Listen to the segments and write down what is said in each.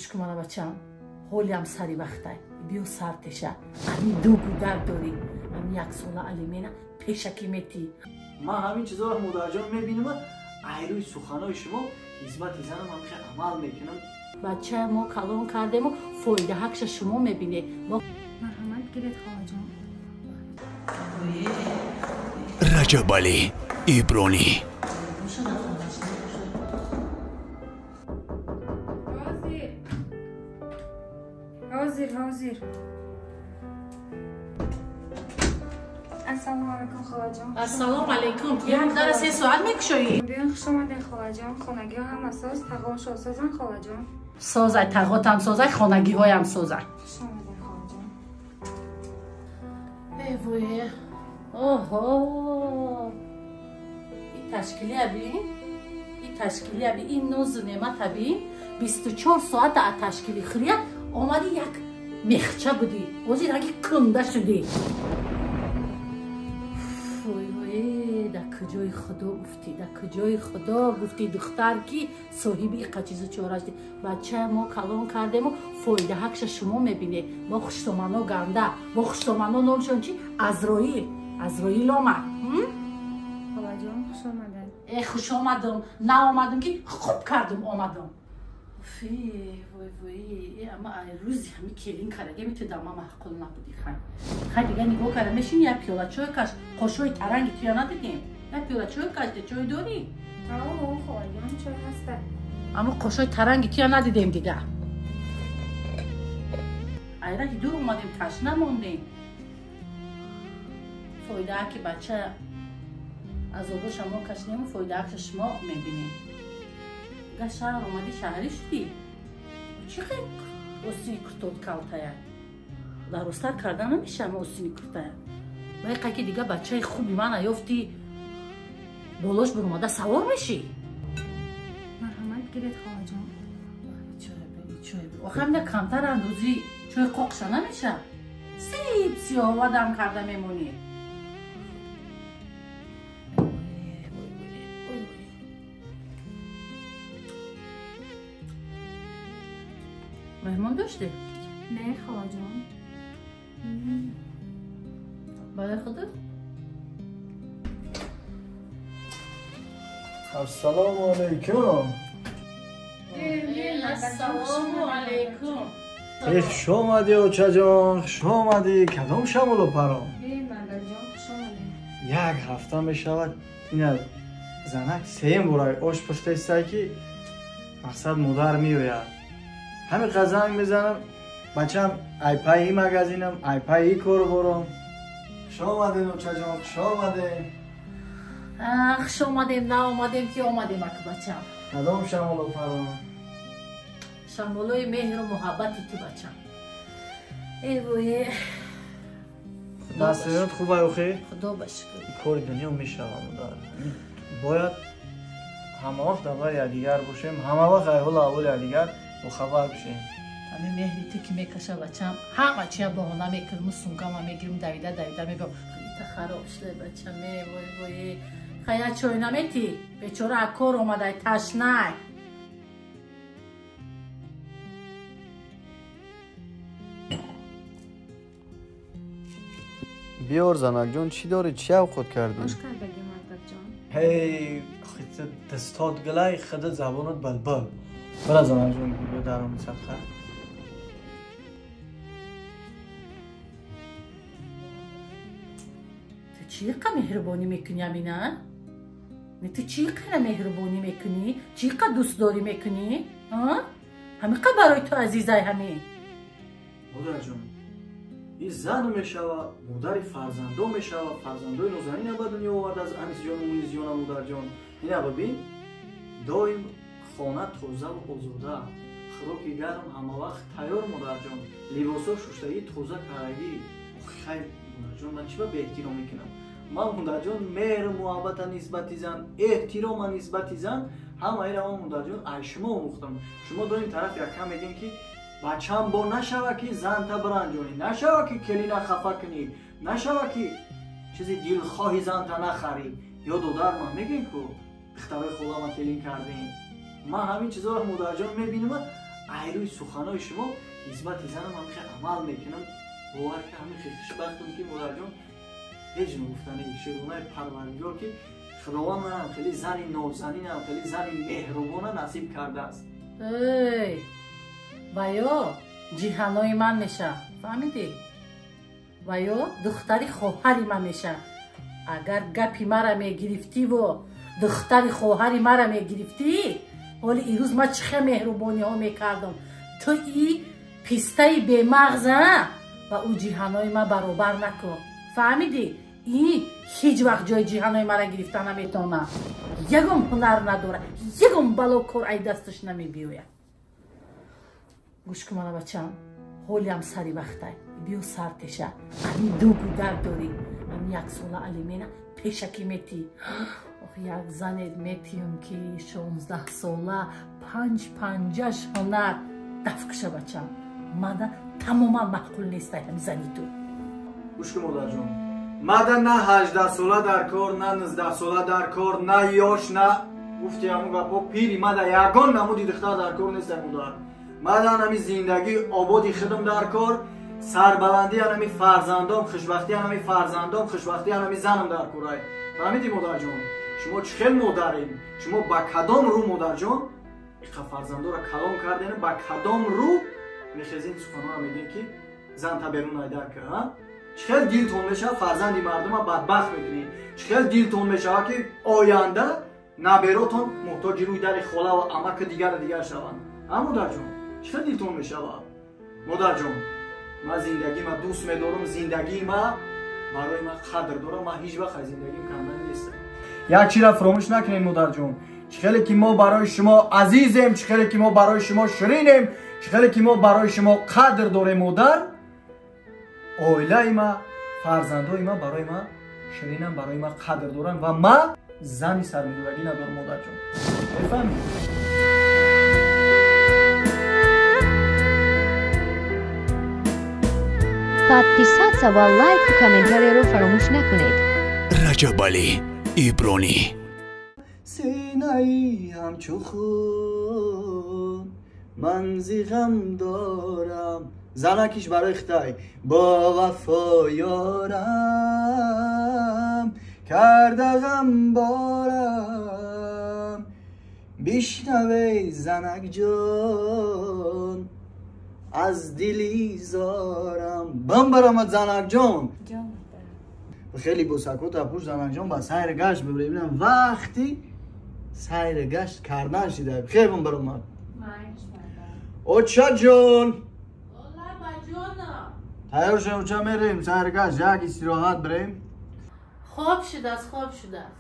شکمانه بچم حالی هم سری وقته بیو سرتشه امی دو گودر داری امی یک ساله علیمینه پیشکی میتی ما همین چیزا رو مادر جان میبینم ایروی سخنای شما نسبت زنم هم خیلی عمل میکنم بچه ما کلان کردیم و فایده حقش شما میبینه ما مرحمت گیرید خواهر جان رجب علی ایبرانی حاضر السلام علیکم خواهر جان. السلام علیکم. یه مقدار 3 ساعت میکشویی؟ بیاین خوش اومدین خواهر جان. خانگی ها هم اساس تقاش سازن خواهر جان. سازه تقاط هم سازه خانگی های هم سازه. خوش اومدین خواهر جان. ای وای. اوه. این تشکیلی ابی این نوز نعمت ابی 24 ساعت تشکیلی خریه آمدی یک مخچه بودی وزیر اگه کنده شدی وای در کجای خدا گفتی دختر کی صاحبی قچیز چورش دی بچه ما کلان کردیم و فایده حقش شما میبینه ما خوشتمانا گنده ما خوشتمانا نامشون چی؟ ازرائیل آمد خواهر جان خوش اومدن. خوش آمدم نه آمدم که خوب کردم آمدم وای اما روزی همی کلین کرده میتونم اما حقل نبودی خیلی دیگه نگاه کرده میشین یه پیاله چای کش قاشوی ترنگی تویا ندیدیم یه پیاله چای کش چای داری؟ خواهر جان چای هسته اما قاشوی ترنگی تویا ندیدیم دیگه ایره دور اومدیم تشنه موندیم فایده که بچه از آبو شما کشنیم و فایده که شما میبینیم گه شهر اومدی شهری شدی چی خیلی اوسینی کرتود کلتایه درستر کردن نمیشه اما اوسینی کرتایه باید که دیگه بچه خوبی من ایافتی بولوش بروماده سوار میشی مرحمت گیرید خواهر جان. چای بی آخه همینه کمتر اندوزی چای قاقشه نمیشه سیاه و دم کرده میمونی مهمان داشتی؟ نه خواهر جان. برای خودت؟ السلام علیکم. السلام علیکم. خوش اومدی اوچه جان خوش اومدی کدام شمالو پرام مادر جان خوش اومدین. یک هفته میشود این زنک سیم برای آش پشت ایسته که مقصد مادر میوید همین قزنگ میزنم بچم ای پای این مگزینم ای پای این کارو برم خوش آمدین اوچه جان خوش آمدین خوش آمدیم نه آمدیم که آمدیم اکو بچم کدام شمالو پرام شمالوی مهر و محبتی تو بچم ای وای دستیرت خوبه اوخی؟ خدا بشکر کار دنیا میشوم باید همه وقت دوای دیگر باشیم همه وقت ایهول اول دیگر خبر بشیم همین مهری تو که میکشه بچم همه چیه بهانه میکنم و سونگم میگیرم دویده میگم خیلی خراب شده بچم وای خیلی چای نمیتی بیچاره اکار اومده تشنه بیار زنک جان چی داری؟ چی اوقات کردی؟ خوش کردگی مادر جان. هی دستات گلای خدا زبانت بلبل برا زنک جان بیا درام صدقه تو چیقدر مهربانی میکنی امینه؟ تو چیقدر مهربانی میکنی؟ چیقدر دوست داری میکنی؟ همین قدر برای تو عزیزه همین مادر جان این زن میشوه مادر فرزندو میشوه فرزندوی نازنین به دنیا آورد از انیس جان و مونیس جان و مادر جان اینه ببین دایم خانه تازه و آزاده خوراک گرم همه وقت تیار مادر جان لباسا شستگی تازه کردگی خیلی مادر جان من چی به احترام میکنم من مادر جان مهر محبت نسبت زن احترام نسبت زن همه اینا من مادر جان ای شما آموختم شما دایم طرف یک کم میگین که بچم با نشوه که زن تا برنجونی نشوه که کلی نخفه کنی نشوه که چیزی دلخواهی زن تا نخری یا دودر من میگین که دخترای خدا ما کلین کردین من همین چیزا رو مادر جان میبینم айрӯи суханои шумо хизмати занам ҳамихе амал мекунам. бовар ки ҳамихе хушбахтам ки модарҷон ҳеҷ нагуфтани ширунаи парвардигор ки худованд манам хеле зани нозанинам, хеле зани меҳрубона насиб кардааст. эй ва ё ҷиҳанои ман меша, фаҳмидӣ? ва ё духтари хоҳари ман меша. агар гапи мара мегирифтиву духтари хоҳари мара мегирифтӣ, ҳоли ирӯз ман чӣ хел меҳрубониҳо мекардам. ту и пистаи бемағза ва ӯ ҷиҳанои ман баробар накун. фаҳмидӣ? ин ҳеҷ вақт ҷои ҷиҳанои мара гирифта наметавона. ягон ҳунар надора, ягон бало кор ай дасташ намебиёяд. гӯш кун мана бачам, ҳолиам сари вақтай. биё сартеша. ҳамин ду кӯдак дорӣ. ҳамин яксола алимена пешакӣ метӣ. як занет метиюм ки 16 сола 5-5 ҳонар дафкша бачам. мада тамоман маъқул нестай ҳамин зани ту. гӯш кун модарҷон, мада на 18 сола дар кор, на 19 сола дар кор, на ёш, на гуфти ҳамун гапҳо пири. мада ягон намуди духтар дар кор нестам модар. мада ҳамин зиндагии ободи худам дар кор, сарбаландии ҳамин фарзандом, хушбахтии ҳамин фарзандом, хушбахтии ҳамин занам дар корай. фаҳмидӣ модарҷон? шумо чӣ хел модаред? шумо ба кадом рӯ модарҷон иқа фарзандора калом карден? ба кадом рӯ мехезин суханона мегӯед ки зан таберун айдар ка? чӣ хел дилтон мешавад фарзанди мардума бадбахт мекунед? чӣ хел дилтон мешавад ки оянда наберотон муҳтоҷи рӯи дари хола ва амаки дигар шаванд? модарҷон, чӣ хел дилтон мешавад? модарҷон, ман зиндагима дӯст медорам, зиндагима барои ман қадр дорам. ман ҳеҷ вақт аз зиндагим камдан нестам. як чизро фаромӯш накунед модарҷон. чӣ хеле ки мо барои шумо азизем, чӣ хеле ки мо барои шумо ширинем, чӣ хеле ки мо барои шумо қадр дорем модар, оилаи ма, фарзандои ма барои ма ширинам, барои ма қадр дорам ва ма зани сармидорагӣ надорам модарҷон. мефаҳмед? подписаться ва лайк و комментариеро фаромӯш накунед. Раҷаб Али Ибронӣ. синаи ҳамчу хун ман зиғам дорам. занакиш барои хитай. бо вафо ёрам карда ғамборам. бишнаве занакҷон аз дили зорам. бамбарамад занакҷон. خیلی بوسکو تا پوش زنانجان با سیر گشت ببینم وقتی سیر گشت کردن شده. خیلی بون برام من اوچا جون تیار شد اوچا میریم سیر گشت یک استراحت بریم. خواب شده است، خواب شده است.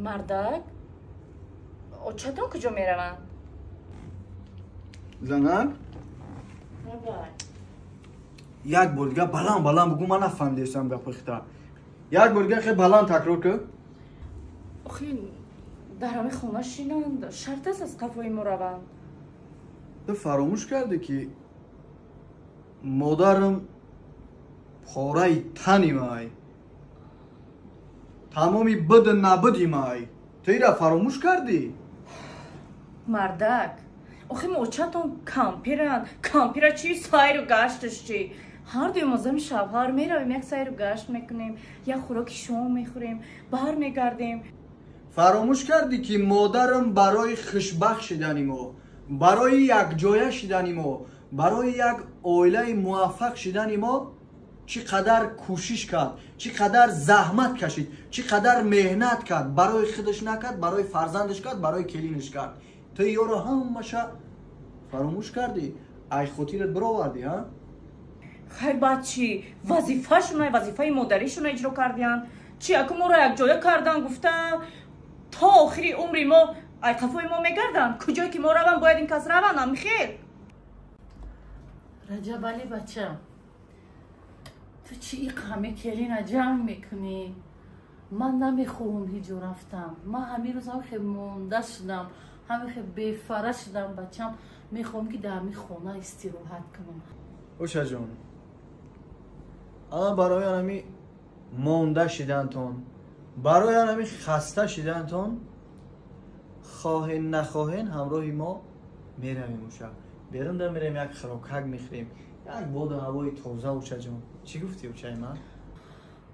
мардак очатон куҷо мераванд? زنک یک بار دیگه بلند بگو من نفهمیدم گپ خیتا. یک بار دیگه خیلی بلند تکرار کن. охи дар ҳами хона шинанд шарт аст аз қафои мо раванд. تو فراموش کردی که مادرم پاره تنی مای تمامی بد نبدی مای. تو ایره فراموش کردی؟ мардак охи мо очатон кампиранд. кампира чи сайру гашташ чи? ҳар дуи мо зами шавҳар меравем, як сайру гашт мекунем, як хӯроки шом мехӯрем, бармегардем. فراموش کردی که مادرم برای خوشبخت شدن ما، برای یک جایه شدن ما، برای یک عائله موفق شدن ما چقدر کوشش کرد، چقدر زحمت کشید، چقدر مهنت کرد. برای خودش نکرد، برای فرزندش کرد، برای کلینش کرد. تو یارو همشه فراموش کردی. ای خاطرت برآوردی ها؟ خیر بعد چی؟ وظیفه‌شون، وظیفه مادریشون اجرا کردن. چی اگه ما را یک جایه کردن گفته تا آخری عمری ما ای قفای ما میگردن. کجایی که ما روان باید این کس روان هم خیر. رجب علی بچم، تو چی این همه کلینا جمع میکنی؟ من نمیخوام هیچ جا رفتم. من همین روز هم خیلی مونده شدم، همین خیلی بیفره شدم بچم. میخوام که در همین خونه استراحت کنم. اوشا جان، اما برای همین مونده شدنتون، برای همین خسته شدنتون خواهن نخواهن همراه ما میرویم اون شب. بیرون در میریم یک خوراکک میخوریم، یک باد و هوای تازه. اوچه جان چی گفتی اوچه من؟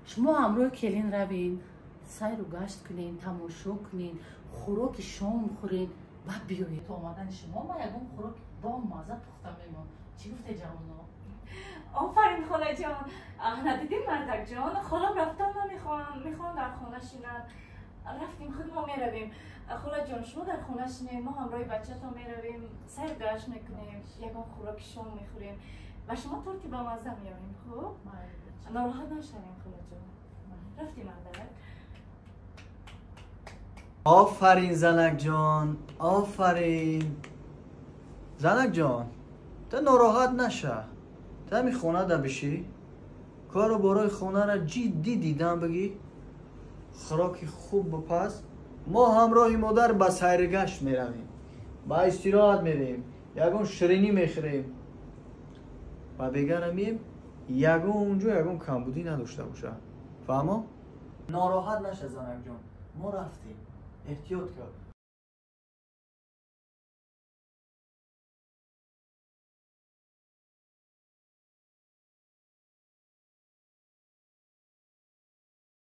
شما همراه کلین روین، سیر و گشت کنین، تماشا کنین، خوراک شام خورین و بیایید. تو آمدن شما ما یکم خوراک با مزه پخته میمون. چی گفته جوانا؟ آفرین خاله جان. ندیدیم مردک جان؟ خالم رفتن میخوان در خانه شینن. رفتیم خود ما میرویم. خاله جان شما در خانه شینین، ما همراه بچه تا میرویم، سیر گشت میکنیم، یکم خوراک شام میخوریم و شما طور که با مزه میاییم. خوب؟ ناراحت نشویم خاله جان. رفتیم مردک. آفرین زنک جان، آفرین زنک جان. تا ناراحت نشه، تا می خونه دا بشی، کارو برای خونه را جدی دیدم بگی، خوراک خوب بپس. ما همراه مادر به سیرگشت می رویم، با استراحت میریم، یکون شیرینی میخوریم و بگرمیم یکون اونجا یکون کمبودی نداشته باشه. فهمو؟ ناراحت نشه زنک جان، ما رفتیم، احتیاط کرد.